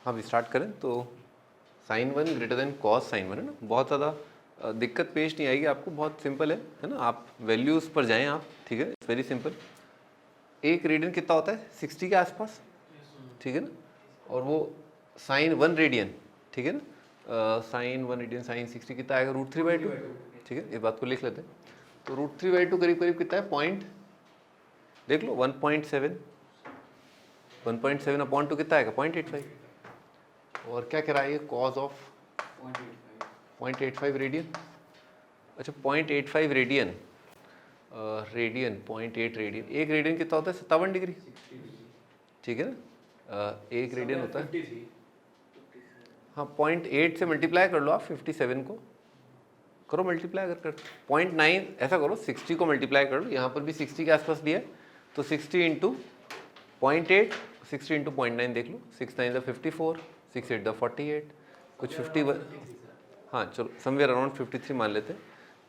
हम स्टार्ट करें तो sine one greater than cos sine one है ना, बहुत ज़्यादा दिक्कत पेश नहीं आएगी आपको, बहुत सिंपल है ना। आप वैल्यूज़ पर जाएं आप, ठीक है, इट्स वेरी सिंपल। एक रेडियन कितना होता है 60 के आसपास, ठीक है ना, और वो साइन वन रेडियन, ठीक है ना, साइन वन रेडियन साइन 60 कितना आएगा √3/2, ठीक है, इस बात को लिख लेते हैं। तो √3/2 करीब करीब कितना है, पॉइंट देख लो 1.7, 1.7 अपॉन 2 कितना आएगा 0.85, और क्या कह रहा है ये कॉज ऑफ 0.85 रेडियन। अच्छा 0.85 रेडियन, रेडियन 0.8 रेडियन, एक रेडियन कितना होता है 57 डिग्री, ठीक है ना, एक रेडियन होता है, हाँ 0.8 से मल्टीप्लाई कर लो आप 57 को, करो मल्टीप्लाई, अगर कर 0.9 ऐसा करो 60 को मल्टीप्लाई कर लो, यहाँ पर भी 60 के आसपास दिया है, तो 60 इंटू 0.8, 60 इंटू 0.9 देख लो, 6 9 54, 6 8 48, कुछ 51, हाँ चलो समवेयर अराउंड 53 मान लेते हैं,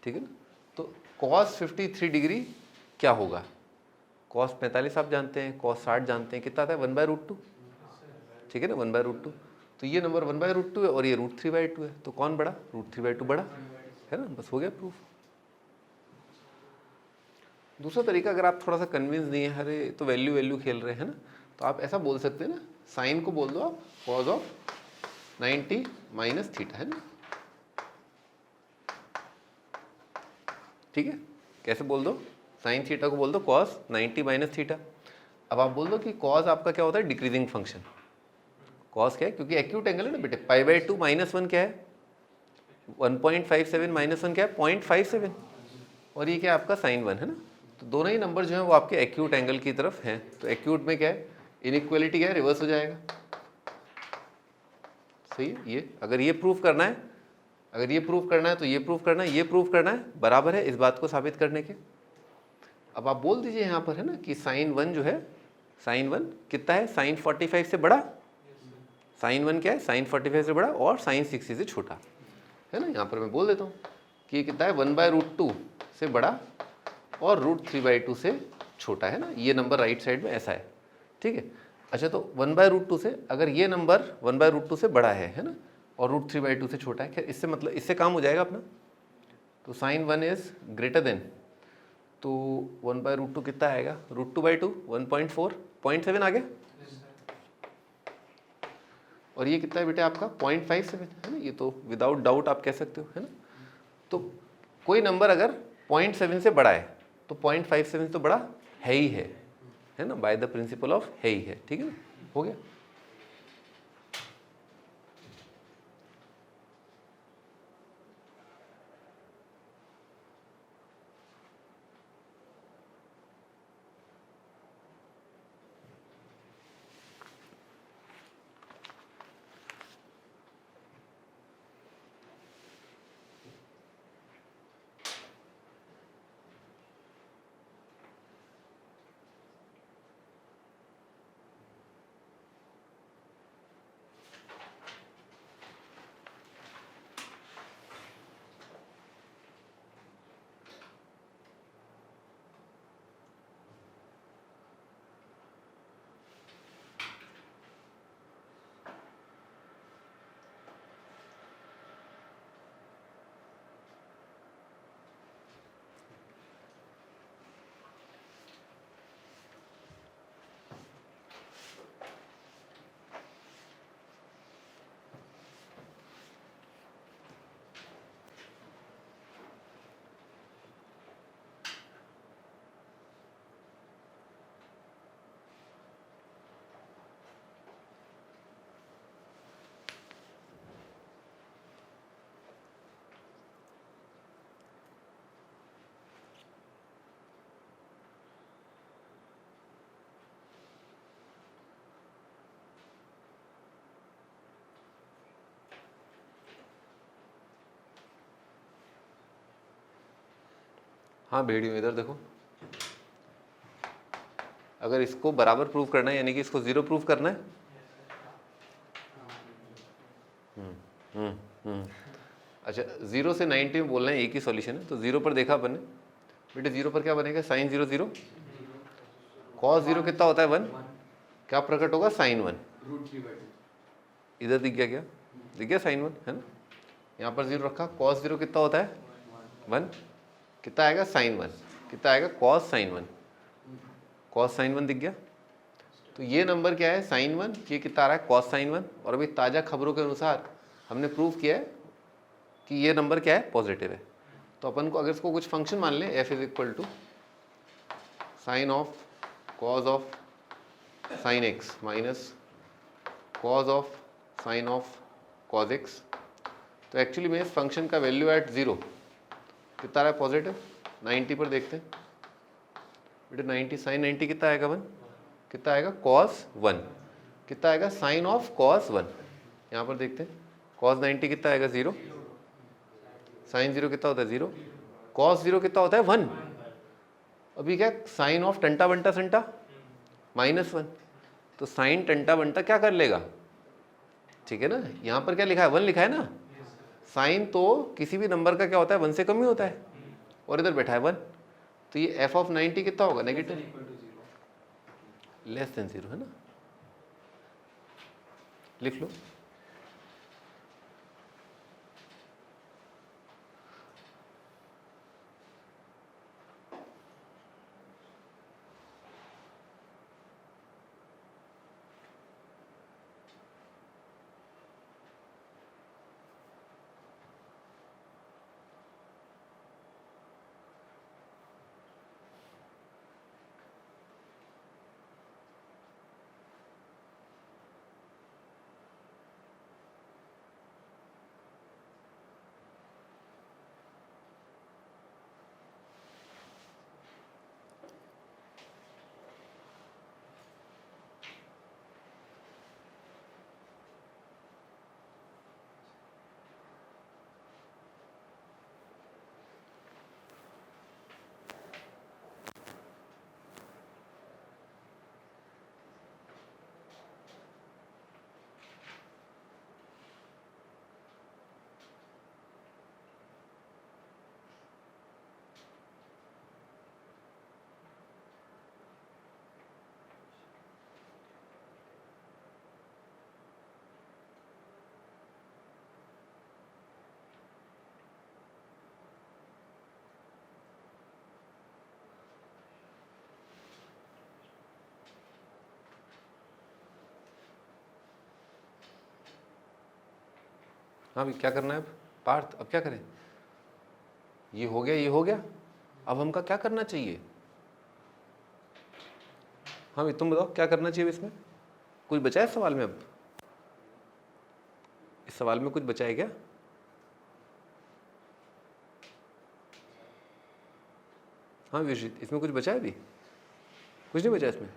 ठीक है ना। तो cos 53 डिग्री क्या होगा, cos 45 आप जानते हैं, cos 60 जानते हैं, कितना आता है 1/√2, ठीक है ना, 1/√2। तो ये नंबर 1/√2 है और ये √3/2 है, तो कौन बड़ा, √3/2 बड़ा है ना, बस हो गया प्रूफ। दूसरा तरीका, अगर आप थोड़ा सा कन्विंस नहीं है, अरे तो वैल्यू खेल रहे हैं ना, तो आप ऐसा बोल सकते हैं ना, साइन को बोल दो आप कॉज ऑफ 90 माइनस थीटा, है ना, ठीक है, कैसे बोल दो, साइन थीटा को बोल दो कॉस 90 माइनस थीटा। अब आप बोल दो कि कॉस आपका क्या होता है, डिक्रीजिंग फंक्शन, कॉस क्या है, क्योंकि एक्यूट एंगल है ना बेटे, π/2 -1 क्या है 1.57 -1 क्या है 0.57, और ये क्या है आपका साइन वन है ना, तो दोनों ही नंबर जो है वो आपके एक्यूट एंगल की तरफ हैं, तो एक्यूट में क्या है, इनइक्वालिटी क्या है, रिवर्स हो जाएगा, सही है। ये अगर ये प्रूफ करना है, अगर ये प्रूफ करना है तो ये प्रूफ करना है, ये प्रूफ करना है, बराबर है इस बात को साबित करने के। अब आप बोल दीजिए यहाँ पर है ना कि साइन वन जो है, साइन वन कितना है, साइन 45 से बड़ा, साइन वन क्या है, साइन 45 से बड़ा और साइन 60 से छोटा, है ना। यहाँ पर मैं बोल देता हूँ कि ये कितना है 1/√2 से बड़ा और √3/2 से छोटा, है ना, ये नंबर राइट साइड में ऐसा है, ठीक है। अच्छा तो 1/√2 से, अगर ये नंबर 1/√2 से बड़ा है ना, और √3/2 से छोटा है, खैर इससे मतलब इससे काम हो जाएगा अपना, तो sine one is greater than, तो 1/√2 कितना आएगा, √2/2 1.4, 0.7 आ गया, और ये कितना है बेटे आपका 0.57 है ना, ये तो विदाउट डाउट आप कह सकते हो, है ना। तो कोई नंबर अगर 0.7 से बड़ा है तो 0.57 तो बड़ा है ही है ना, बाय द प्रिंसिपल ऑफ है ही है, ठीक है ना, हो गया। हाँ भेड़ियों इधर देखो, अगर इसको बराबर प्रूव करना है, यानी कि इसको 0 प्रूव करना है, अच्छा 0 से 90 में बोलना है, एक ही सॉल्यूशन है, तो 0 पर देखा अपन ने बेटे, 0 पर क्या बनेगा, साइन 0 0, कॉस 0 कितना होता है 1, क्या प्रकट होगा साइन 1, इधर दिख गया क्या, दिख गया sin 1 है ना, यहाँ पर 0 रखा, cos 0 कितना होता है 1, कितना आएगा sin 1, कितना आएगा cos sin 1, cos sin 1 दिख गया। तो ये नंबर क्या है sin 1, ये कितना आ रहा है cos sin 1, और अभी ताज़ा खबरों के अनुसार हमने प्रूव किया है कि ये नंबर क्या है पॉजिटिव है। तो अपन को अगर इसको कुछ फंक्शन मान लें f is equal to sine of cos of sine x minus cos of sine of cos x, तो एक्चुअली में इस फंक्शन का वैल्यू एट 0 कितना रहा है पॉजिटिव, 90 पर देखते हैं बेटे, 90 साइन 90 कितना आएगा 1, कितना आएगा cos 1, कितना आएगा साइन ऑफ cos 1, यहाँ पर देखते हैं cos 90 कितना आएगा 0, साइन 0 कितना होता है 0, cos 0 कितना होता है 1, अभी क्या साइन ऑफ टंटा बंटा संटा -1, तो साइन टंटा बंटा क्या कर लेगा, ठीक है ना, यहाँ पर क्या लिखा है 1 लिखा है ना, साइन तो किसी भी नंबर का क्या होता है 1 से कम ही होता है, और इधर बैठा है 1, तो ये f ऑफ 90 कितना होगा नेगेटिव, लेस देन 0 है ना, लिख लो। हाँ भाई क्या करना है अब पार्थ, अब क्या करें, ये हो गया, ये हो गया, अब हमका क्या करना चाहिए, हाँ भाई तुम बताओ क्या करना चाहिए इसमें, कुछ बचा है इस सवाल में, अब इस सवाल में कुछ बचा है क्या, हाँ विश्वित इसमें कुछ बचा है अभी, कुछ नहीं बचा इसमें,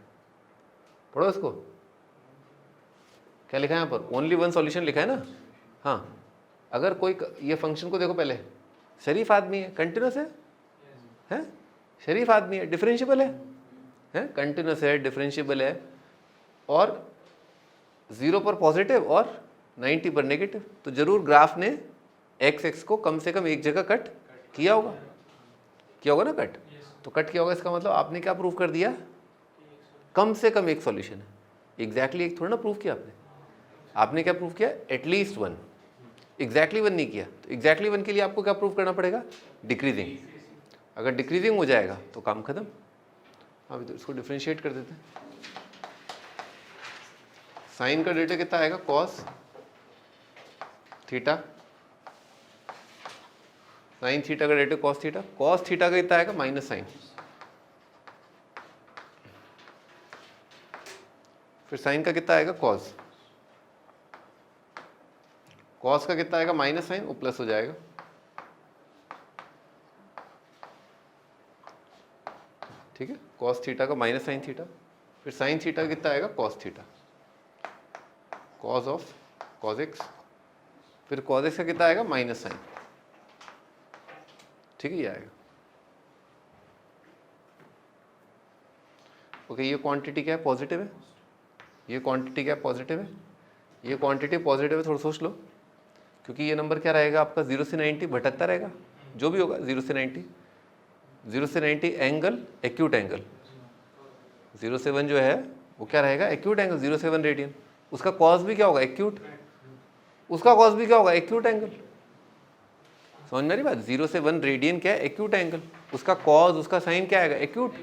पढ़ो इसको, क्या लिखा है यहाँ पर, ओनली वन सॉल्यूशन लिखा है ना, हाँ अगर कोई ये फंक्शन को देखो पहले, शरीफ आदमी है, कंटिन्यूस है, शरीफ आदमी है, डिफरेंशिएबल है, कंटिन्यूस है, डिफरेंशिएबल है, और 0 पर पॉजिटिव और 90 पर नेगेटिव, तो जरूर ग्राफ ने x को कम से कम एक जगह कट किया होगा ना कट, तो कट किया होगा, इसका मतलब आपने क्या प्रूव कर दिया, कम से कम एक सॉल्यूशन है, एग्जैक्टली एक थोड़ा ना प्रूव किया आपने क्या प्रूव किया, एटलीस्ट 1, एग्जैक्टली 1 नहीं किया, तो एग्जैक्टली 1 के लिए आपको क्या प्रूव करना पड़ेगा, डिक्रीजिंग, अगर डिक्रीजिंग हो जाएगा तो काम खत्म। हाँ तो इसको डिफ्रेंशिएट कर देते हैं, साइन का डेटा कितना आएगा कॉस थीटा, साइन थीटा का data cos theta, cos theta का कितना आएगा माइनस साइन, फिर साइन का कितना आएगा कॉस, कॉस का कितना आएगा माइनस साइन, वो प्लस हो जाएगा, ठीक है, कॉस थीटा का माइनस साइन थीटा, फिर साइन थीटा कितना आएगा cos theta, cos of cos x, फिर कॉस एक्स का कितना आएगा माइनस साइन, ठीक है ये आएगा। ओके ये क्वांटिटी क्या है पॉजिटिव है, ये क्वांटिटी क्या है पॉजिटिव है, ये क्वांटिटी पॉजिटिव है, थोड़ा सोच लो, क्योंकि ये नंबर क्या रहेगा आपका 0 से 90 भटकता रहेगा, जो भी होगा 0 से 90, 0 से 90 एंगल एक्यूट एंगल, 0 से 1 जो है वो क्या रहेगा एक्यूट एंगल, 0 से 1 रेडियन, उसका कॉस भी क्या होगा एक्यूट, उसका कॉस भी क्या होगा, एक्यूट एंगल। समझ में आ रही बात, 0 से 1 रेडियन क्या है, एक्यूट एंगल, उसका कॉस उसका साइन क्या आएगा, एक्यूट,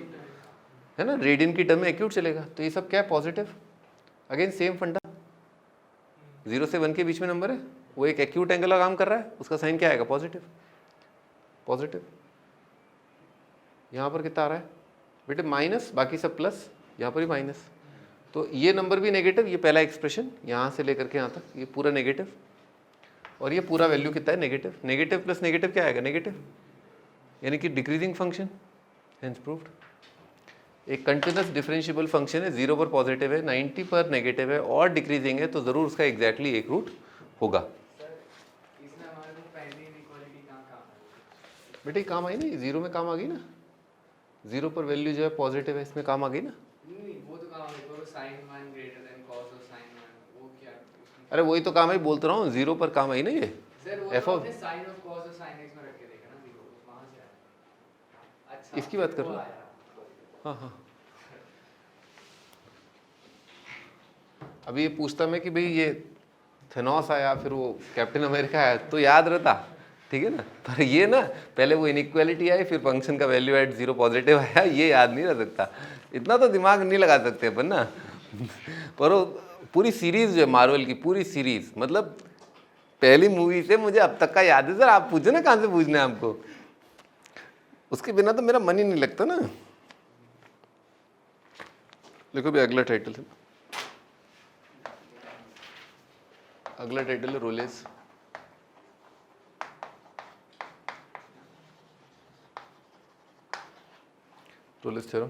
है ना, रेडियन की टर्म में एक्यूट चलेगा। तो ये सब क्या है, पॉजिटिव। अगेन सेम फंडा, 0 से 1 के बीच में नंबर है, वो एक एक्यूट एंगल का काम कर रहा है, उसका साइन क्या आएगा, पॉजिटिव। पॉजिटिव यहाँ पर कितना आ रहा है बेटे, माइनस, बाकी सब प्लस, यहाँ पर ही माइनस। तो ये नंबर भी नेगेटिव, ये पहला एक्सप्रेशन यहाँ से लेकर के यहाँ तक ये पूरा नेगेटिव, और ये पूरा वैल्यू कितना है, नेगेटिव। नेगेटिव प्लस नेगेटिव क्या आएगा, नेगेटिव, यानी कि डिक्रीजिंग फंक्शन, हेंस प्रूव्ड। एक कंटिन्यूस डिफरेंशिएबल फंक्शन है, 0 पर पॉजिटिव है, 90 पर नेगेटिव है और डिक्रीजिंग है, तो ज़रूर उसका एग्जैक्टली एक रूट होगा। बेटे काम आई ना, 0 में काम आ गई ना, 0 पर वैल्यू जो है पॉजिटिव है, इसमें काम आ गई ना। वो तो काम है, वो sin 1 greater than cos of sin 1, वो क्या? अरे वही तो काम है, बोलते रहा हूँ, 0 पर काम आई ना ये। सर वो f तो of आपने sin of cos of sin x में रख के देखा ना, 0 वहाँ से आया। अच्छा इसकी बात कर वो रहा हूँ। आया। हाँ हाँ, अभी ये पूछता मैं कि भाई ये थेनोस आया फिर वो कैप्टन अमेरिका आया तो याद रहता, ठीक है ना, पर ये ना पहले वो इनइक्वालिटी आई, फिर फंक्शन का वैल्यू एट 0 पॉजिटिव आया, ये याद नहीं रह सकता, इतना तो दिमाग नहीं लगा सकते अपन ना। पर वो पूरी सीरीज जो है मार्वल की, पूरी सीरीज, मतलब पहली मूवी से मुझे अब तक का याद है। सर आप पूछो ना, कहाँ से पूछना है आपको, उसके बिना तो मेरा मन ही नहीं लगता ना। देखो भी अगला टाइटल है, अगला टाइटल है रोलेस। रोलेस थ्योरम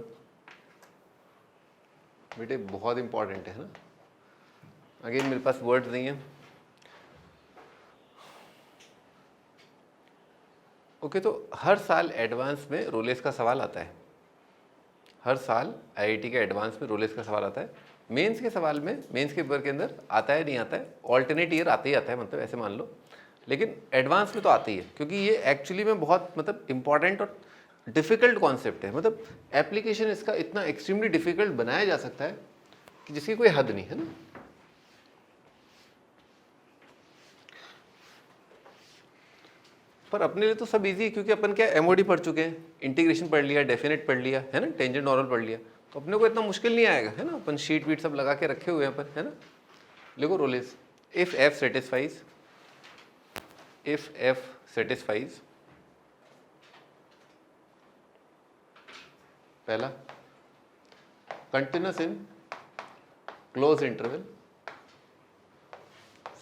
बेटे बहुत इंपॉर्टेंट है ना। अगेन मेरे पास वर्ड्स नहीं है। ओके, तो हर साल एडवांस में रोलेस का सवाल आता है, हर साल आईआईटी के एडवांस में रोलेस का सवाल आता है। मेंस के सवाल में, मेंस के पेपर के अंदर आता है नहीं आता है, ऑल्टरनेट ईयर आते ही आता है, मतलब ऐसे मान लो, लेकिन एडवांस में तो आती है, क्योंकि ये एक्चुअली में बहुत मतलब इंपॉर्टेंट और डिफ़िकल्ट कॉन्सेप्ट है। मतलब एप्लीकेशन इसका इतना एक्सट्रीमली डिफ़िकल्ट बनाया जा सकता है कि जिसकी कोई हद नहीं है ना। पर अपने लिए तो सब इजी है, क्योंकि अपन क्या एमओडी पढ़ चुके हैं, इंटीग्रेशन पढ़ लिया, डेफिनेट पढ़ लिया, है ना, टेंजेंट नॉर्मल पढ़ लिया, तो अपने को इतना मुश्किल नहीं आएगा, है ना। अपन शीट वीट सब लगा के रखे हुए हैं अपन, है ना। देखो Rolle's, if f satisfies, if f satisfies, पहला continuous in closed interval,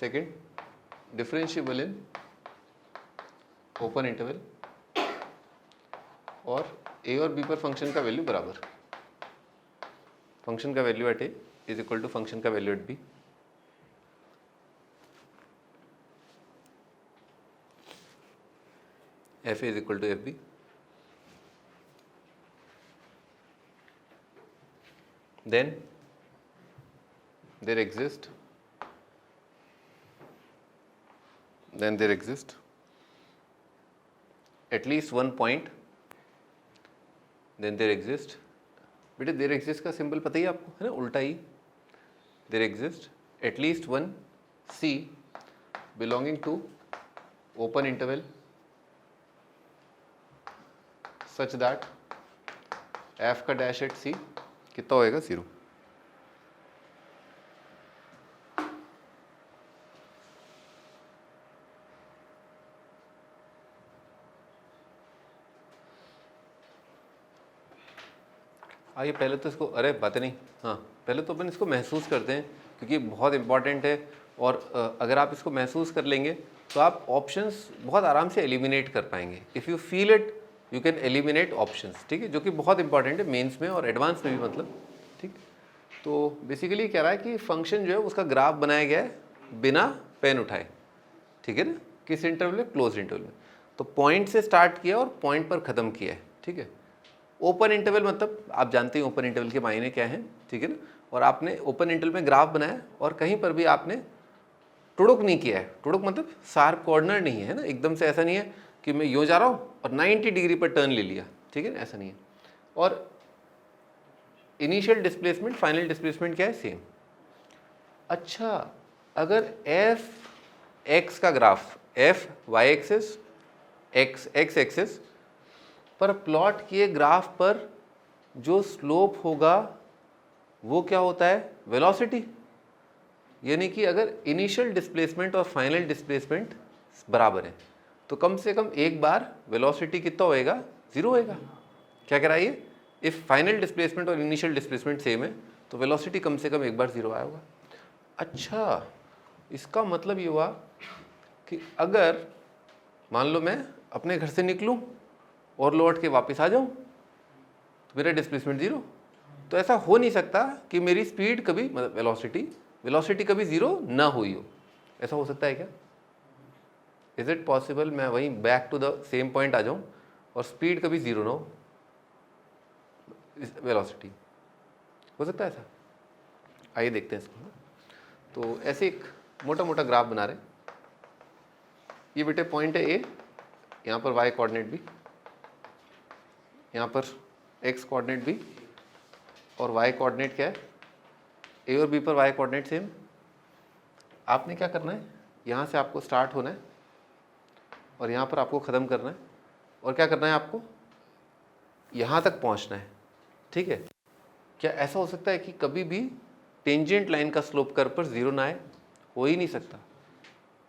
second differentiable in open interval, और ए और बी पर फंक्शन का वैल्यू बराबर, फंक्शन का value at a is equal to function का value at b. F a is equal to f b. Then there exist at least one point, then there exist, बेटे there exist का symbol पता ही है आपको, है ना, उल्टा ही, there exist at least one C belonging to open interval such that f का dash at C कितना होएगा, 0। आइए पहले तो इसको, अरे बातें नहीं, हाँ पहले तो अपन इसको महसूस करते हैं, क्योंकि बहुत इंपॉर्टेंट है, और अगर आप इसको महसूस कर लेंगे तो आप ऑप्शंस बहुत आराम से एलिमिनेट कर पाएंगे। If you feel it you can eliminate options, ठीक है, जो कि बहुत इंपॉर्टेंट है मेंस में और एडवांस में भी, मतलब ठीक। तो बेसिकली कह रहा है कि फंक्शन जो है उसका ग्राफ बनाया गया है बिना पेन उठाए, ठीक है ना, किस इंटरवल में, क्लोज इंटरवल में। तो पॉइंट से स्टार्ट किया और पॉइंट पर ख़त्म किया है, ठीक है। ओपन इंटरवल मतलब आप जानते हैं ओपन इंटरवल के मायने क्या हैं, ठीक है ना, और आपने ओपन इंटरवल में ग्राफ बनाया और कहीं पर भी आपने टुड़ुक नहीं किया है। टुड़ुक मतलब शार्प कॉर्नर नहीं है ना, एकदम से ऐसा नहीं है कि मैं यूँ जा रहा हूँ और 90 डिग्री पर टर्न ले लिया, ठीक है ना, ऐसा नहीं है। और इनिशियल डिस्प्लेसमेंट फाइनल डिस्प्लेसमेंट क्या है, सेम। अच्छा, अगर एफ एक्स का graph F Y axis X axis पर प्लॉट किए ग्राफ पर जो स्लोप होगा वो क्या होता है, वेलोसिटी। यानी कि अगर इनिशियल डिस्प्लेसमेंट और फाइनल डिस्प्लेसमेंट बराबर है तो कम से कम एक बार वेलोसिटी कितना होएगा, ज़ीरो होएगा। क्या कह रहा है ये, इफ़ फाइनल डिस्प्लेसमेंट और इनिशियल डिस्प्लेसमेंट सेम है तो वेलोसिटी कम से कम एक बार ज़ीरो आया होगा। अच्छा, इसका मतलब ये हुआ कि अगर मान लो मैं अपने घर से निकलूं और लौट के वापस आ जाऊं तो मेरा डिस्प्लेसमेंट ज़ीरो। तो ऐसा हो नहीं सकता कि मेरी स्पीड कभी, मतलब वेलोसिटी कभी ज़ीरो ना हुई हो। ऐसा हो सकता है क्या? इज़ इट पॉसिबल मैं वहीं back to the same point आ जाऊं और स्पीड कभी ज़ीरो ना हो, वेलोसिटी? हो सकता है ऐसा? आइए देखते हैं इसको। तो ऐसे एक मोटा मोटा ग्राफ बना रहे हैं। ये बेटे पॉइंट है ए, यहाँ पर वाई कोऑर्डिनेट भी, यहाँ पर एक्स कोऑर्डिनेट भी, और वाई कोऑर्डिनेट क्या है, ए और बी पर वाई कोऑर्डिनेट सेम। आपने क्या करना है, यहाँ से आपको स्टार्ट होना है और यहाँ पर आपको ख़त्म करना है, और क्या करना है आपको, यहाँ तक पहुँचना है। ठीक है? क्या ऐसा हो सकता है कि कभी भी टेंजेंट लाइन का स्लोप कर्व पर ज़ीरो ना आए? हो ही नहीं सकता।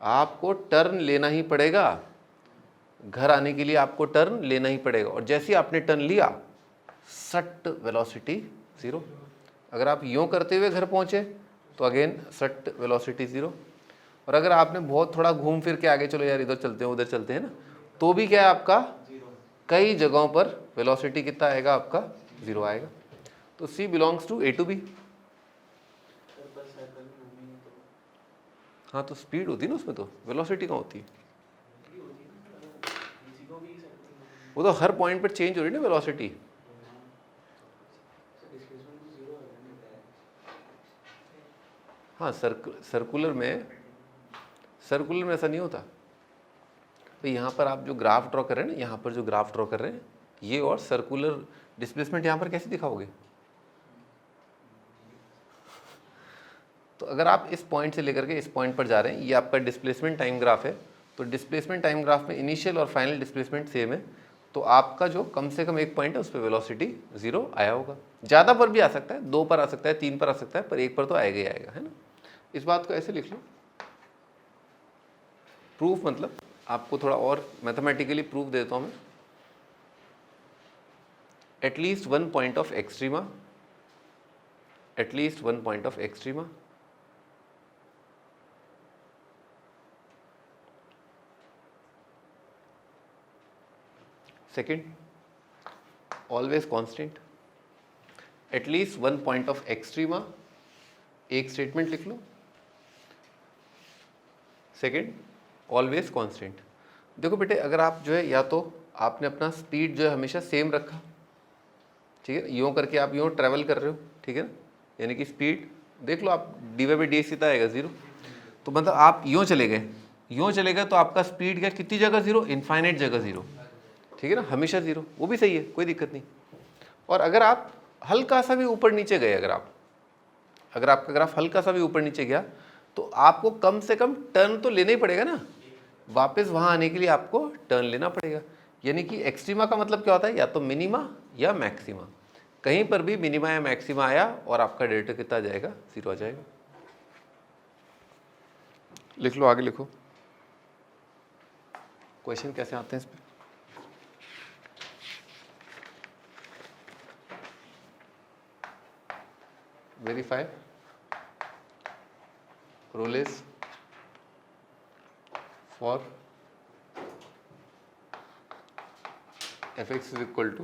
आपको टर्न लेना ही पड़ेगा, घर आने के लिए आपको टर्न लेना ही पड़ेगा, और जैसे ही आपने टर्न लिया सट वेलोसिटी ज़ीरो। अगर आप यूँ करते हुए घर पहुँचे तो अगेन सट वेलोसिटी ज़ीरो। और अगर आपने बहुत थोड़ा घूम फिर के आगे, चलो यार इधर चलते हैं उधर चलते हैं ना, तो भी क्या है आपका, कई जगहों पर वेलोसिटी कितना आएगा आपका, ज़ीरो आएगा। तो C belongs to A to B. हाँ, तो स्पीड होती है ना उसमें, तो वेलोसिटी कहाँ होती है? वो तो हर पॉइंट पर चेंज हो रही है ना वेलोसिटी। हाँ, सर्कुलर में ऐसा नहीं होता। तो यहाँ पर आप जो ग्राफ ड्रॉ कर रहे हैं ना, यहाँ पर जो ग्राफ ड्रॉ कर रहे हैं ये, और सर्कुलर डिस्प्लेसमेंट यहाँ पर कैसे दिखाओगे? तो अगर आप इस पॉइंट से लेकर के इस पॉइंट पर जा रहे हैं, ये आपका डिस्प्लेसमेंट टाइम ग्राफ है, तो डिस्प्लेसमेंट टाइम ग्राफ में इनिशियल और फाइनल डिस्प्लेसमेंट सेम है, तो आपका जो कम से कम एक पॉइंट है उस पर वेलोसिटी ज़ीरो आया होगा। ज़्यादा पर भी आ सकता है, 2 पर आ सकता है, 3 पर आ सकता है, पर 1 पर तो आएगा ही आएगा, है ना। इस बात को ऐसे लिख लो। प्रूफ मतलब आपको थोड़ा और मैथमेटिकली प्रूफ देता हूँ मैं। At least one point of extrema, at least one point of extrema second, always constant, at least one point of extrema, एक स्टेटमेंट लिख लो। Second, always constant. देखो बेटे, अगर आप जो है, या तो आपने अपना स्पीड जो है हमेशा सेम रखा, ठीक है, यूँ करके आप यूँ ट्रैवल कर रहे हो, ठीक है ना, यानी कि स्पीड देख लो आप, dy/dx कितना आएगा, ज़ीरो। तो मतलब आप यूँ चले गए तो आपका स्पीड क्या, कितनी जगह ज़ीरो, इनफाइनाइट जगह ज़ीरो, ठीक है ना, हमेशा ज़ीरो, वो भी सही है, कोई दिक्कत नहीं। और अगर आप हल्का सा भी ऊपर नीचे गए, अगर आपका ग्राफ हल्का सा भी ऊपर नीचे गया तो आपको कम से कम टर्न तो लेना ही पड़ेगा ना, वापस वहाँ आने के लिए आपको टर्न लेना पड़ेगा। यानी कि एक्सट्रीमा का मतलब क्या होता है, या तो मिनिमा या मैक्सिमा। कहीं पर भी मिनिमा या मैक्सिमा आया और आपका डेल्टा कितना आ जाएगा, ज़ीरो आ जाएगा। लिख लो, आगे लिखो। क्वेश्चन कैसे आते हैं इस पर? Verify Rolle's for fx is equal to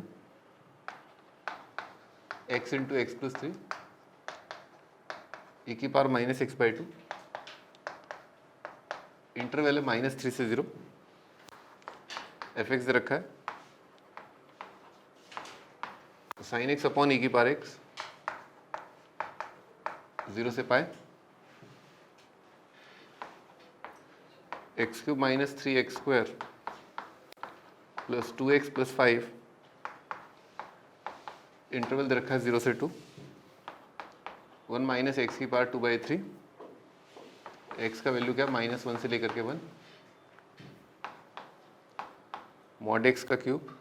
x into x plus 3 e की पावर -x/2, इंटरवल है -3 से 0, fx दे रखा है sin x अपॉन e की पावर x, 0 से पाए, x³ -3x² plus 2x plus 5, interval दे रखा है 0 से 2, 1 - x की पावर 2/3, एक्स का वैल्यू क्या, -1 से लेकर के 1, मॉड एक्स का क्यूब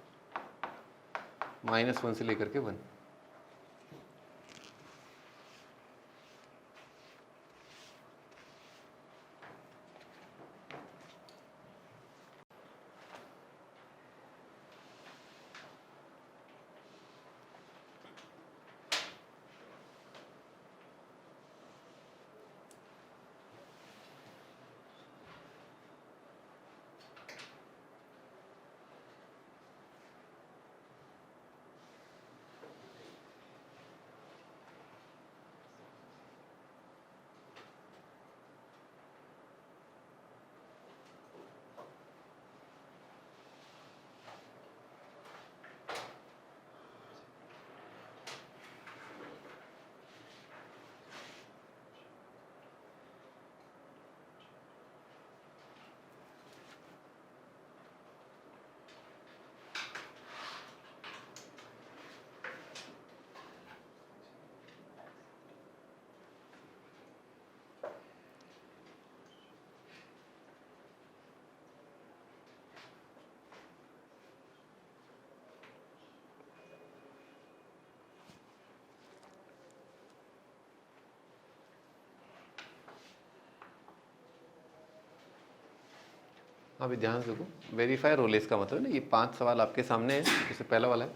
-1 से लेकर के 1। अभी ध्यान से देखो, वेरीफाई रोलेस का मतलब है ना, ये 5 सवाल आपके सामने है। जैसे पहला वाला है,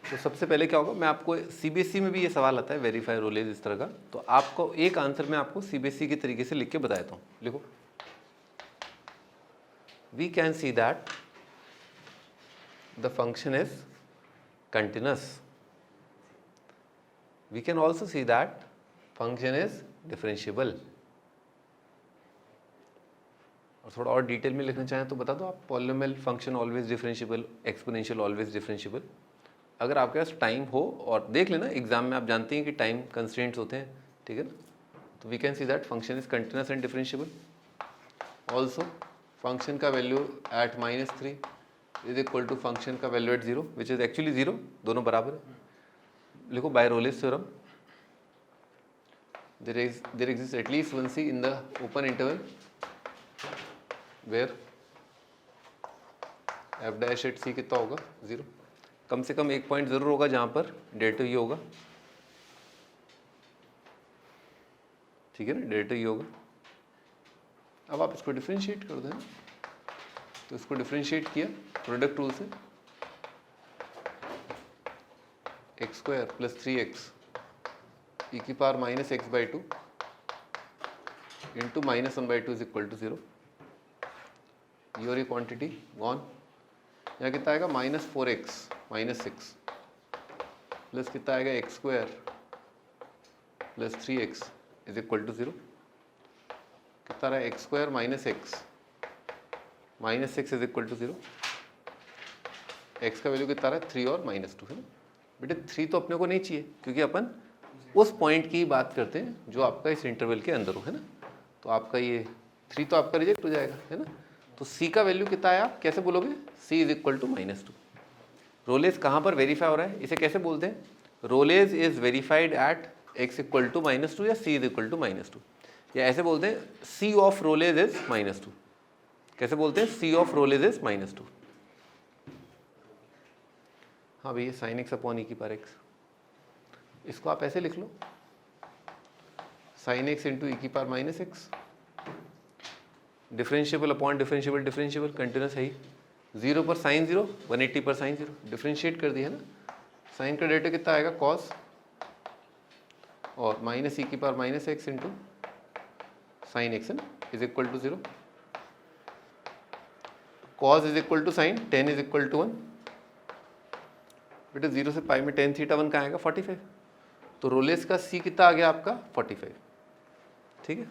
तो सबसे पहले क्या होगा, मैं आपको सीबीएसई में भी ये सवाल आता है वेरीफाई रोलेस इस तरह का, तो आपको एक आंसर मैं आपको सीबीएसई के तरीके से लिख के बता देता हूँ। लिखो, we can see that the function is continuous, we can also see that function is differentiable. और थोड़ा और डिटेल में लिखना चाहें तो बता दो आप, polynomial function always differentiable, exponential always differentiable. अगर आपके पास टाइम हो, और देख लेना एग्जाम में आप जानते हैं कि टाइम कंस्ट्रेंट्स होते हैं, ठीक है ना, तो we can see that function is continuous and differentiable. Also function का value at -3 is equal to function का value at 0, which is actually 0, दोनों बराबर है। लिखो, by Rolle's theorem there exists at least one c in the open interval where f dash at c कितना होगा, 0। कम से कम एक पॉइंट जरूर होगा जहां पर डेल्टा ई होगा, ठीक है ना, डेल्टा ई होगा। अब आप इसको डिफरेंशिएट कर दें, तो इसको डिफरेंशिएट किया प्रोडक्ट रूल से, x² + 3x e की power -x/2 into -1/2 is equal to 0। ये और ये क्वांटिटी गॉन, यहाँ कितना आएगा, -4x -6 प्लस कितना आएगा, x² + 3x is equal to 0। कितना रहा, x² - x -6 is equal to 0। x का वैल्यू कितना रहा है, 3 और -2 है ना। बेटे 3 तो अपने को नहीं चाहिए, क्योंकि अपन उस पॉइंट की बात करते हैं जो आपका इस इंटरवल के अंदर हो, है ना। तो आपका ये 3 तो आपका रिजेक्ट हो जाएगा, है ना। तो c का वैल्यू कितना है, आप कैसे बोलोगे, c is equal to -2। Rolle's कहाँ पर वेरीफाई हो रहा है, इसे कैसे बोलते हैं, Rolle's is verified at x equal to -2 या c इज इक्वल टू -2, या ऐसे बोलते हैं c ऑफ रोलेस इज -2। कैसे बोलते हैं, c ऑफ रोलेस इज -2। हाँ भैया, sin x अपॉन e की पावर x, इसको आप ऐसे लिख लो, sin x इंटू e की power -x, differentiable upon differentiable, differentiable continuous है ही, 0 पर sin 0, 180 पर sin 0, डिफरेंशिएट कर दिया ना। साइन का डेटा कितना आएगा, cos और -e की power -x into sin x is equal to 0। cos is equal to sin, tan is equal to 1। बेटे 0 से पाई में tan थीटा 1 का आएगा 45, तो रोलेस का c कितना आ गया आपका 45, ठीक है।